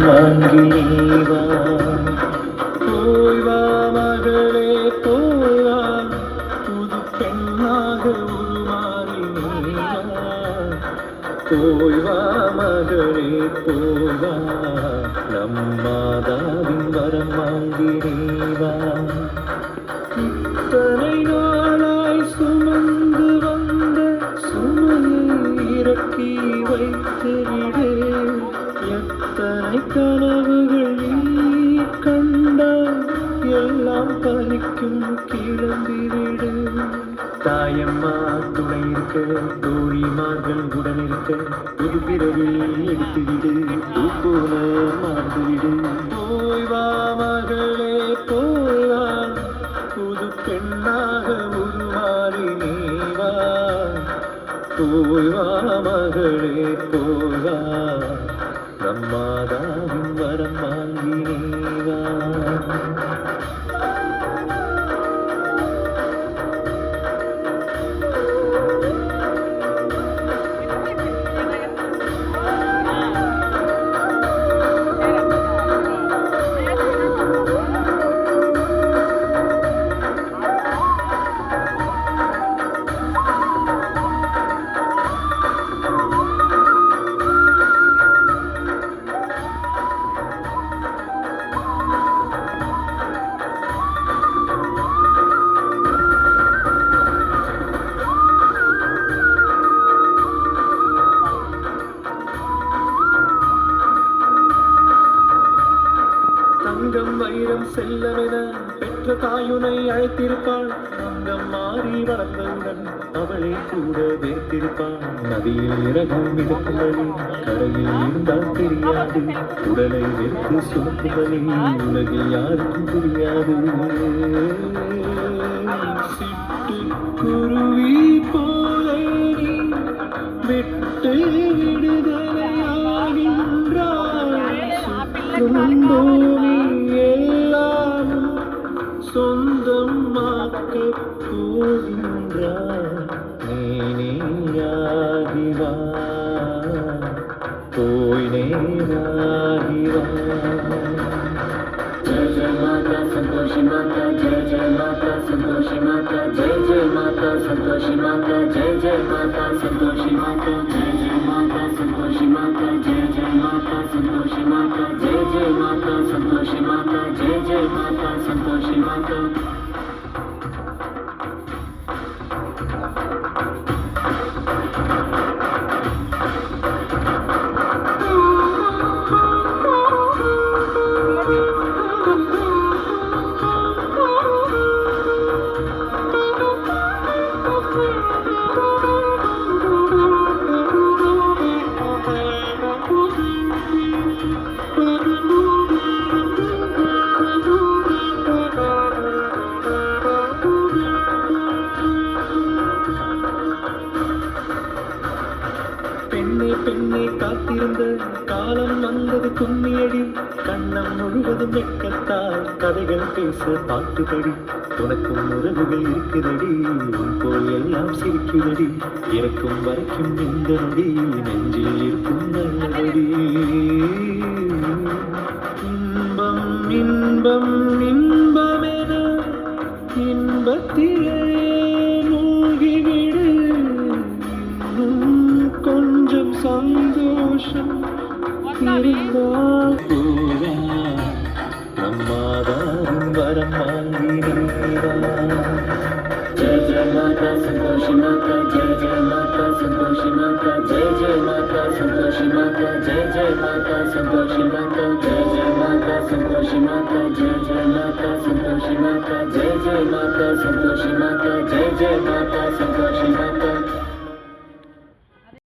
வாங்கினீவா போய் வா மகளே போய் வா புது பெண்ணாக உருமாறினீவா போய் வா மகளே போய் வா நம் மாதாவின் வரம் வாங்கினீவா இத்தனை நாளாய் சுமந்து வந்த சுமையை இறக்கி வைத்துவிடு எத்தனை கனவுகள் நீ கண்டால் எல்லாம் பலிக்கும் கிளம்பிவிடு தாயம்மா துணை இருக்க தோழிமார்கள் உடன் இருக்க புது பிறவி எடுத்துவிடு போல மாறுவிடு போய் வா மகளே போய் வா புது பெண்ணாக உருமாறி நீவா போய் வா மகளே போய் வா நம்மாதாவின் வரம் வாங்கி நீவா தங்கம் வைரம் செல்லமென பெற்ற தாயுனை அழைத்திருப்பாள் தங்கம் மாறி வளர்ந்தவுடன் அவளை கூட வேர்த்திருப்பாள் நதியில் இறகும் மிதக்கும் வழி கரையில் இருந்தால் தெரியாது உடலை வெறுத்து சுமக்கும் வழி உலகில் யாருக்கும் தெரியாது சிட்டுக்குருவி போல நீ விட்டு விடுதலையாகின்றாய் எல்லாம் சொந்தமாக்க போகின்றாய் நீயாகிவா போய் நேராகிவா जय जय माता संतोषी माता जय जय माता संतोषी माता जय जय माता संतोषी माता जय जय माता संतोषी माता जय जय माता संतोषी माता जय जय माता संतोषी माता जय जय माता संतोषी माता जय जय माता संतोषी माता பெண்ணே பெண்ணே காத்திருந்த காலம் வந்தது கும்மியடி கண்ணம் முழுவதும் வெட்கத்தால் கதைகள் பேச பாட்டுபடி உனக்கும் உறவுகள் இருக்குதடி உன் போல் எல்லாம் சிரிக்குதடி இறக்கும் வரைக்கும் இந்த நொடி நெஞ்சில் இருக்கும் நல்லடி இன்பம் இன்பம் இன்பமென இன்பத்திலே மூழ்கிவிடு கொஞ்சம் சந்தோஷம் இருந்தால் போவா நம்மாதாரும் வரம் வாங்கினீவா जय जय माता संतोषी माता जय जय माता संतोषी माता जय जय माता संतोषी माता जय जय माता संतोषी माता जय जय माता संतोषी माता जय जय माता संतोषी माता जय जय माता संतोषी माता जय जय माता संतोषी माता